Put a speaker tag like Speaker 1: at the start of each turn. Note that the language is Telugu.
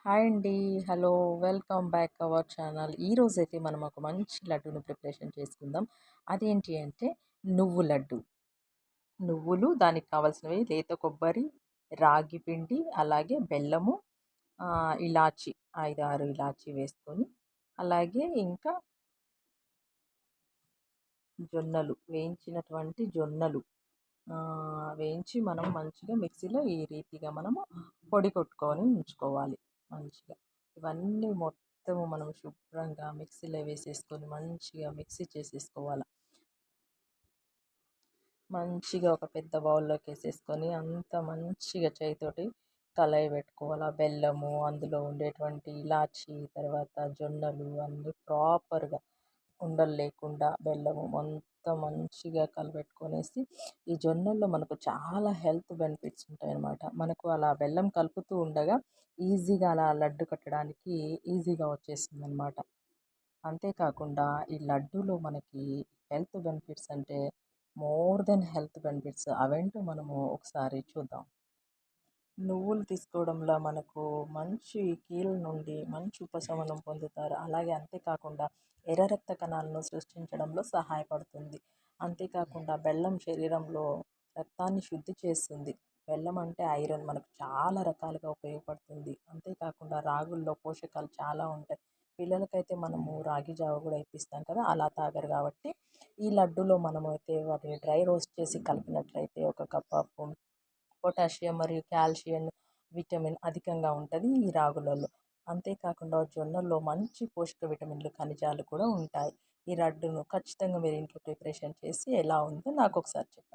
Speaker 1: హాయ్ అండి. Hello. Welcome back our channel. ఈరోజైతే మనం ఒక మంచి లడ్డూని ప్రిపరేషన్ చేసుకుందాం. అదేంటి అంటే నువ్వు లడ్డు. నువ్వులు, దానికి కావాల్సినవి లేత కొబ్బరి, రాగి పిండి, అలాగే బెల్లము, ఇలాచి 5, 6 ఇలాచి వేసుకొని, అలాగే ఇంకా జొన్నలు, వేయించినటువంటి జొన్నలు వేయించి మనం మంచిగా మిక్సీలో ఈ రీతిగా మనము పొడి కొట్టుకొని ఉంచుకోవాలి మంచిగా. ఇవన్నీ మొత్తము మనం శుభ్రంగా మిక్సీలో వేసేసుకొని మంచిగా మిక్సీ చేసేసుకోవాలి. మంచిగా ఒక పెద్ద బౌల్లోకి వేసేసుకొని అంత మంచిగా చేయితోటి కలయి పెట్టుకోవాలి. ఆ బెల్లము, అందులో ఉండేటువంటి ఇలాచి, తర్వాత జొన్నలు అన్నీ ప్రాపర్గా ఉండలు లేకుండా బెల్లము మొత్తం మంచిగా కలబెట్టుకొనేసి, ఈ జొన్నల్లో మనకు చాలా హెల్త్ బెనిఫిట్స్ ఉంటాయన్నమాట. మనకు అలా బెల్లం కలుపుతూ ఉండగా ఈజీగా అలా లడ్డు కట్టడానికి ఈజీగా వచ్చేస్తుందన్నమాట. అంతేకాకుండా ఈ లడ్డూలో మనకి హెల్త్ బెనిఫిట్స్ అంటే మోర్ దెన్ హెల్త్ బెనిఫిట్స్ అవేంటో మనము ఒకసారి చూద్దాం. నువ్వులు తీసుకోవడంలో మనకు మంచి కీళ్ళ నుండి మంచి ఉపశమనం పొందుతారు. అలాగే అంతేకాకుండా ఎర్ర రక్త కణాలను సృష్టించడంలో సహాయపడుతుంది. అంతేకాకుండా బెల్లం శరీరంలో రక్తాన్ని శుద్ధి చేస్తుంది. బెల్లం అంటే ఐరన్ మనకు చాలా రకాలుగా ఉపయోగపడుతుంది. అంతేకాకుండా రాగుల్లో పోషకాలు చాలా ఉంటాయి. పిల్లలకైతే మనము రాగి జావ కూడా ఇప్పిస్తాం కదా, అలా తాగరు కాబట్టి ఈ లడ్డూలో మనమైతే వాటిని డ్రై రోస్ట్ చేసి కలిపినట్లయితే ఒక కప్ ఆఫ్ పొటాషియం మరియు కాల్షియం, విటమిన్ అధికంగా ఉంటుంది ఈ రాగులలో. అంతేకాకుండా జొన్నల్లో మంచి పోషక విటమిన్లు, ఖనిజాలు కూడా ఉంటాయి. ఈ లడ్డును ఖచ్చితంగా మీరు ఇంట్లో ప్రిపరేషన్ చేసి ఎలా ఉందో నాకు ఒకసారి చెప్పండి.